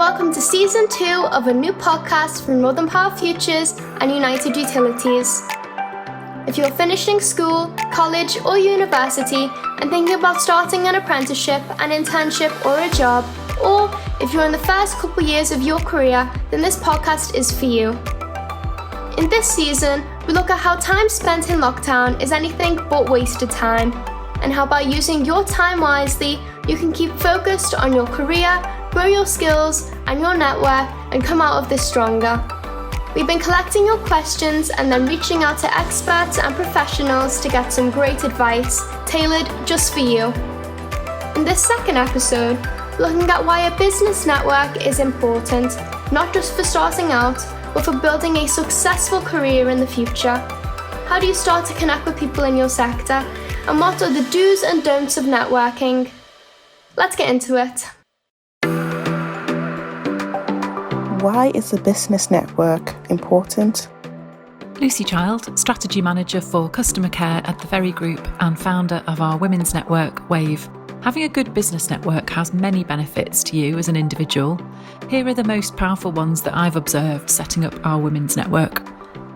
welcome to Season 2 of a new podcast from Northern Power Futures and United Utilities. If you're finishing school, college or university and thinking about starting an apprenticeship, an internship or a job, or if you're in the first couple years of your career, then this podcast is for you. In this season, we look at how time spent in lockdown is anything but wasted time, and how by using your time wisely, you can keep focused on your career, grow your skills and your network, and come out of this stronger. We've been collecting your questions and then reaching out to experts and professionals to get some great advice tailored just for you. In this second episode, looking at why a business network is important, not just for starting out, but for building a successful career in the future. How do you start to connect with people in your sector? And what are the do's and don'ts of networking? Let's get into it. Why is a business network important? Lucy Child, Strategy Manager for Customer Care at The Very Group and founder of our women's network, Wave. Having a good business network has many benefits to you as an individual. Here are the most powerful ones that I've observed setting up our women's network.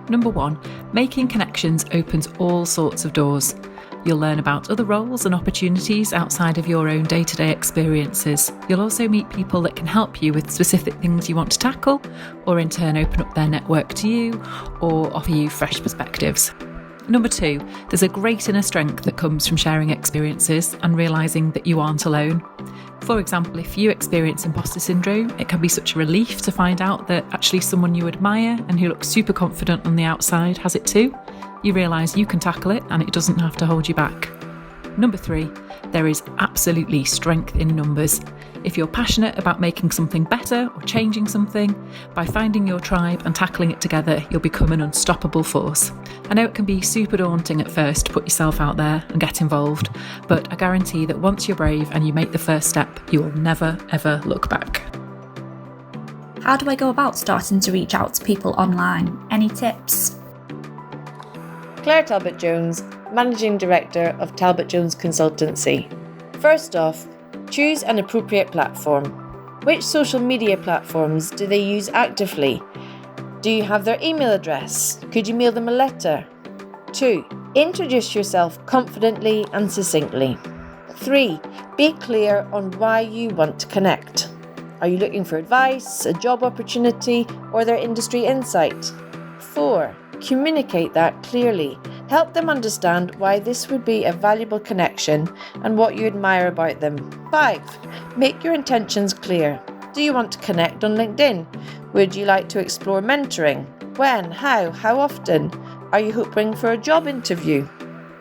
Number 1, making connections opens all sorts of doors. You'll learn about other roles and opportunities outside of your own day-to-day experiences. You'll also meet people that can help you with specific things you want to tackle, or in turn open up their network to you, or offer you fresh perspectives. Number 2, there's a great inner strength that comes from sharing experiences and realising that you aren't alone. For example, if you experience imposter syndrome, it can be such a relief to find out that actually someone you admire and who looks super confident on the outside has it too. You realise you can tackle it and it doesn't have to hold you back. Number 3, there is absolutely strength in numbers. If you're passionate about making something better or changing something, by finding your tribe and tackling it together, you'll become an unstoppable force. I know it can be super daunting at first to put yourself out there and get involved, but I guarantee that once you're brave and you make the first step, you will never ever look back. How do I go about starting to reach out to people online? Any tips? Claire Talbot-Jones, Managing Director of Talbot-Jones Consultancy. First off, choose an appropriate platform. Which social media platforms do they use actively? Do you have their email address? Could you mail them a letter? 2. Introduce yourself confidently and succinctly. 3. Be clear on why you want to connect. Are you looking for advice, a job opportunity, or their industry insight? 4. Communicate that clearly. Help them understand why this would be a valuable connection and what you admire about them. 5. Make your intentions clear. Do you want to connect on LinkedIn? Would you like to explore mentoring? When? How often? Are you hoping for a job interview?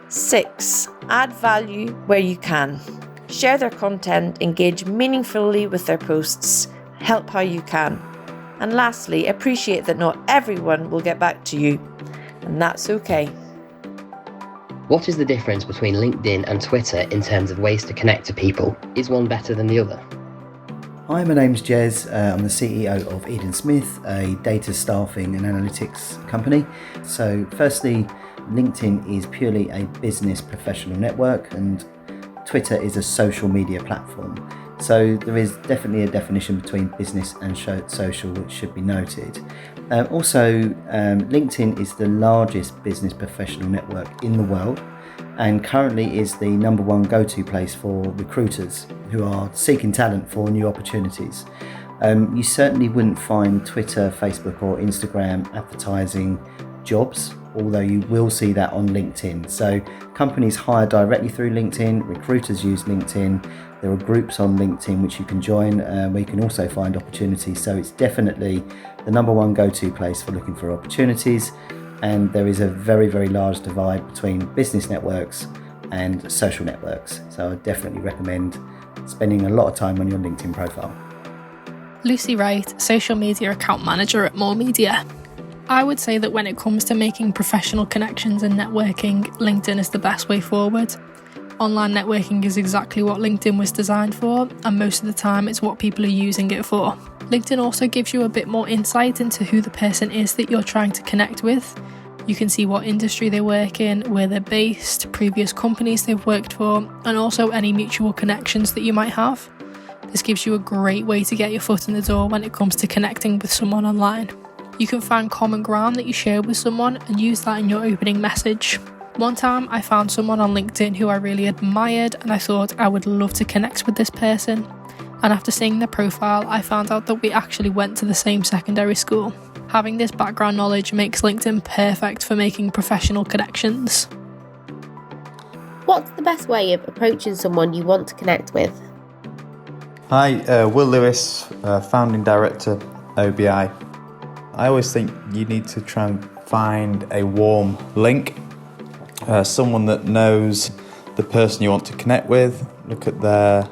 6. Add value where you can. Share their content, engage meaningfully with their posts, help how you can. And lastly, appreciate that not everyone will get back to you, and that's okay. What is the difference between LinkedIn and Twitter in terms of ways to connect to people? Is one better than the other? Hi, my name's Jez. I'm the CEO of Eden Smith, a data staffing and analytics company. So firstly, LinkedIn is purely a business professional network and Twitter is a social media platform. So there is definitely a definition between business and social, which should be noted. LinkedIn is the largest business professional network in the world and currently is the number one go-to place for recruiters who are seeking talent for new opportunities. You certainly wouldn't find Twitter, Facebook or Instagram advertising jobs, although you will see that on LinkedIn. So companies hire directly through LinkedIn, recruiters use LinkedIn, there are groups on LinkedIn which you can join where you can also find opportunities. So it's definitely the number one go-to place for looking for opportunities, and there is a very, very large divide between business networks and social networks. So I definitely recommend spending a lot of time on your LinkedIn profile. Lucy Wright, Social Media Account Manager at More Media. I would say that when it comes to making professional connections and networking, LinkedIn is the best way forward. Online networking is exactly what LinkedIn was designed for, and most of the time it's what people are using it for. LinkedIn also gives you a bit more insight into who the person is that you're trying to connect with. You can see what industry they work in, where they're based, previous companies they've worked for, and also any mutual connections that you might have. This gives you a great way to get your foot in the door when it comes to connecting with someone online. You can find common ground that you share with someone and use that in your opening message. One time I found someone on LinkedIn who I really admired and I thought I would love to connect with this person. And after seeing their profile, I found out that we actually went to the same secondary school. Having this background knowledge makes LinkedIn perfect for making professional connections. What's the best way of approaching someone you want to connect with? Hi, Will Lewis, Founding Director, OBI. I always think you need to try and find a warm link, someone that knows the person you want to connect with. Look at their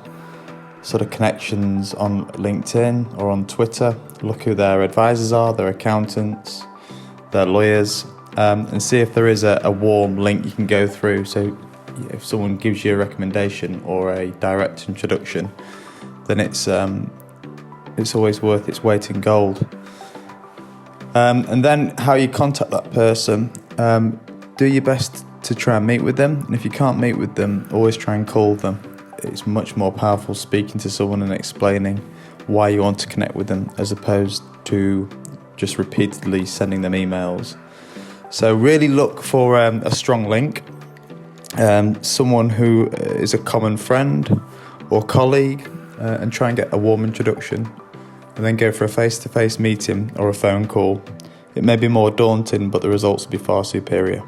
sort of connections on LinkedIn or on Twitter. Look who their advisors are, their accountants, their lawyers, and see if there is a warm link you can go through. So if someone gives you a recommendation or a direct introduction, then it's always worth its weight in gold. And then how you contact that person, do your best to try and meet with them. And if you can't meet with them, always try and call them. It's much more powerful speaking to someone and explaining why you want to connect with them as opposed to just repeatedly sending them emails. So really look for a strong link, someone who is a common friend or colleague, and try and get a warm introduction, and then go for a face-to-face meeting or a phone call. It may be more daunting, but the results will be far superior.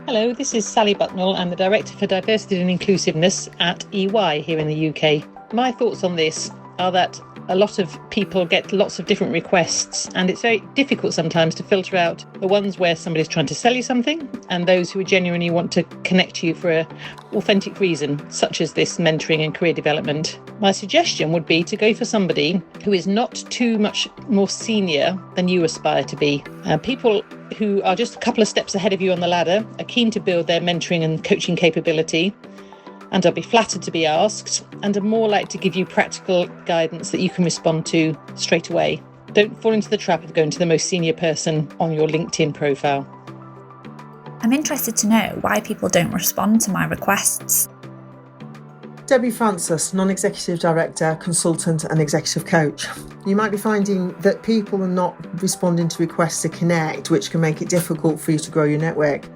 Hello, this is Sally Bucknell. I'm the Director for Diversity and Inclusiveness at EY here in the UK. My thoughts on this are that a lot of people get lots of different requests, and it's very difficult sometimes to filter out the ones where somebody's trying to sell you something and those who genuinely want to connect you for an authentic reason, such as this mentoring and career development. My suggestion would be to go for somebody who is not too much more senior than you aspire to be. People who are just a couple of steps ahead of you on the ladder are keen to build their mentoring and coaching capability, and I'll be flattered to be asked, and are more likely to give you practical guidance that you can respond to straight away. Don't fall into the trap of going to the most senior person on your LinkedIn profile. I'm interested to know why people don't respond to my requests. Debbie Francis, Non-Executive Director, Consultant and Executive Coach. You might be finding that people are not responding to requests to connect, which can make it difficult for you to grow your network.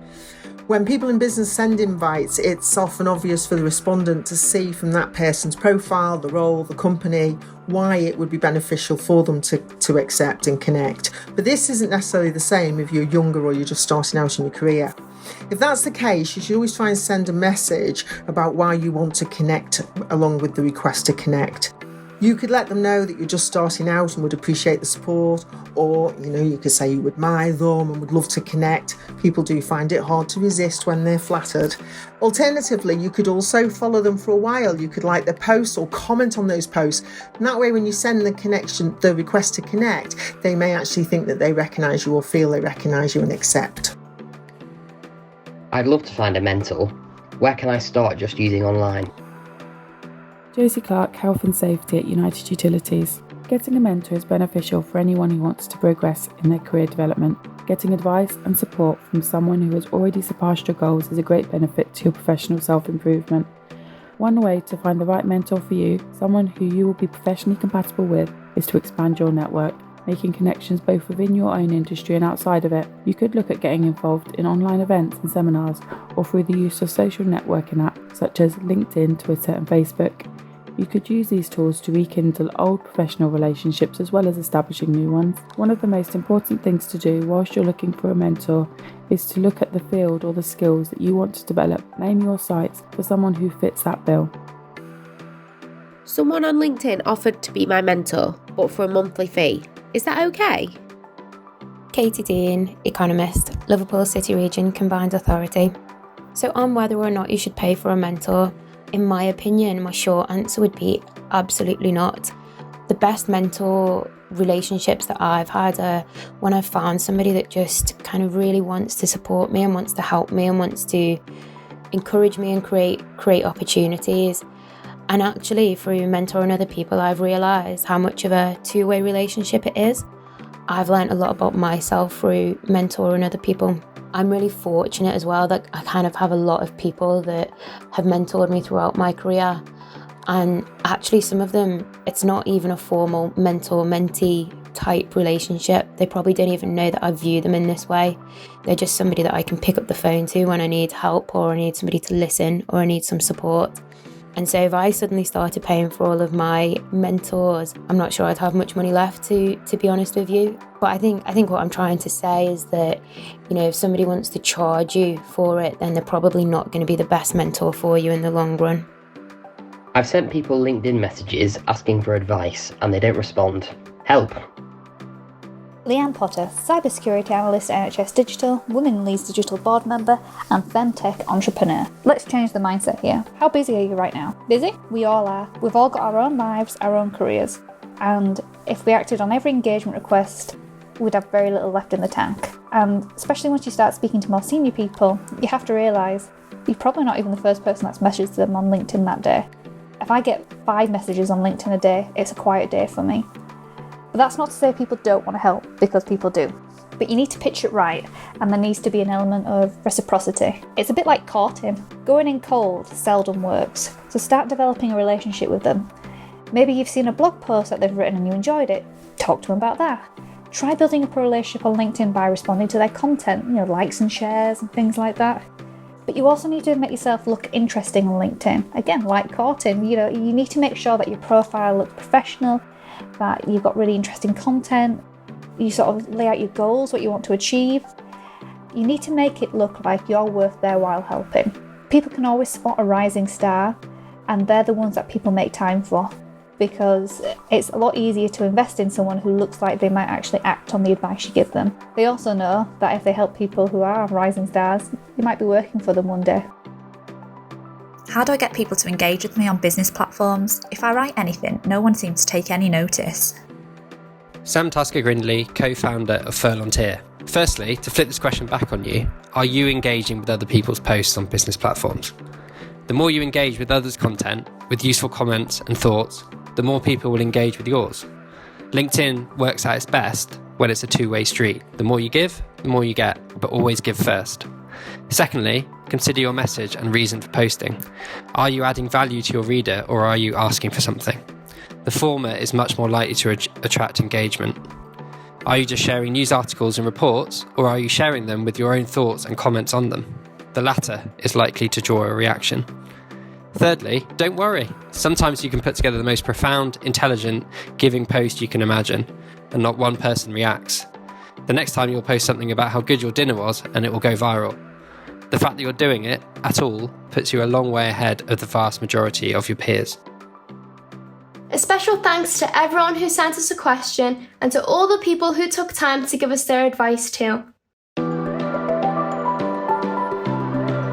When people in business send invites, it's often obvious for the respondent to see from that person's profile, the role, the company, why it would be beneficial for them to accept and connect. But this isn't necessarily the same if you're younger or you're just starting out in your career. If that's the case, you should always try and send a message about why you want to connect along with the request to connect. You could let them know that you're just starting out and would appreciate the support, or you could say you admire them and would love to connect. People do find it hard to resist when they're flattered. Alternatively, you could also follow them for a while. You could like their posts or comment on those posts. And that way, when you send the request to connect, they may actually think that they recognise you or feel they recognise you and accept. I'd love to find a mentor. Where can I start just using online? Josie Clark, Health and Safety at United Utilities. Getting a mentor is beneficial for anyone who wants to progress in their career development. Getting advice and support from someone who has already surpassed your goals is a great benefit to your professional self-improvement. One way to find the right mentor for you, someone who you will be professionally compatible with, is to expand your network, making connections both within your own industry and outside of it. You could look at getting involved in online events and seminars, or through the use of social networking apps such as LinkedIn, Twitter and Facebook. You could use these tools to rekindle old professional relationships as well as establishing new ones. One of the most important things to do whilst you're looking for a mentor is to look at the field or the skills that you want to develop. Name your sights for someone who fits that bill. Someone on LinkedIn offered to be my mentor, but for a monthly fee. Is that okay? Katie Dean, Economist, Liverpool City Region Combined Authority. So on whether or not you should pay for a mentor, in my opinion, my short answer would be absolutely not. The best mentor relationships that I've had are when I've found somebody that just kind of really wants to support me and wants to help me and wants to encourage me and create opportunities. And actually, through mentoring other people, I've realised how much of a two-way relationship it is. I've learned a lot about myself through mentoring other people. I'm really fortunate as well that I kind of have a lot of people that have mentored me throughout my career. And actually, some of them, it's not even a formal mentor-mentee type relationship. They probably don't even know that I view them in this way. They're just somebody that I can pick up the phone to when I need help, or I need somebody to listen, or I need some support. And so if I suddenly started paying for all of my mentors, I'm not sure I'd have much money left, to be honest with you. But I think what I'm trying to say is that, if somebody wants to charge you for it, then they're probably not going to be the best mentor for you in the long run. I've sent people LinkedIn messages asking for advice and they don't respond. Help. Leanne Potter, Cybersecurity Analyst at NHS Digital, Women Leads Digital Board Member, and Femtech Entrepreneur. Let's change the mindset here. How busy are you right now? Busy? We all are. We've all got our own lives, our own careers. And if we acted on every engagement request, we'd have very little left in the tank. And especially once you start speaking to more senior people, you have to realise you're probably not even the first person that's messaged them on LinkedIn that day. If I get 5 messages on LinkedIn a day, it's a quiet day for me. But that's not to say people don't want to help, because people do. But you need to pitch it right, and there needs to be an element of reciprocity. It's a bit like courting. Going in cold seldom works, so start developing a relationship with them. Maybe you've seen a blog post that they've written and you enjoyed it. Talk to them about that. Try building up a relationship on LinkedIn by responding to their content, likes and shares and things like that. But you also need to make yourself look interesting on LinkedIn. Again, like courting, you need to make sure that your profile looks professional, that you've got really interesting content, you sort of lay out your goals, what you want to achieve. You need to make it look like you're worth their while helping. People can always spot a rising star, and they're the ones that people make time for, because it's a lot easier to invest in someone who looks like they might actually act on the advice you give them. They also know that if they help people who are rising stars, you might be working for them one day. How do I get people to engage with me on business platforms? If I write anything, no one seems to take any notice. Sam Tasker-Grindley, co-founder of Furlontier. Firstly, to flip this question back on you, are you engaging with other people's posts on business platforms? The more you engage with others' content, with useful comments and thoughts, the more people will engage with yours. LinkedIn works at its best when it's a two-way street. The more you give, the more you get, but always give first. Secondly, consider your message and reason for posting. Are you adding value to your reader, or are you asking for something? The former is much more likely to attract engagement. Are you just sharing news articles and reports, or are you sharing them with your own thoughts and comments on them? The latter is likely to draw a reaction. Thirdly, don't worry. Sometimes you can put together the most profound, intelligent, giving post you can imagine, and not one person reacts. The next time you'll post something about how good your dinner was, and it will go viral. The fact that you're doing it at all puts you a long way ahead of the vast majority of your peers. A special thanks to everyone who sent us a question and to all the people who took time to give us their advice too.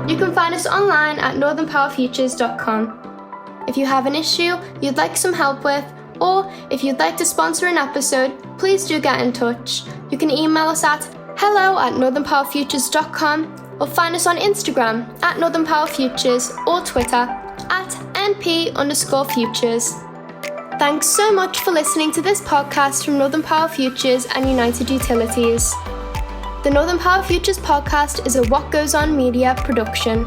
You can find us online at northernpowerfutures.com. If you have an issue you'd like some help with, or if you'd like to sponsor an episode, please do get in touch. You can email us at hello@northernpowerfutures.com, or find us on Instagram at northernpowerfutures, or Twitter at NP_futures. Thanks so much for listening to this podcast from Northern Power Futures and United Utilities. The Northern Power Futures podcast is a What Goes On Media production.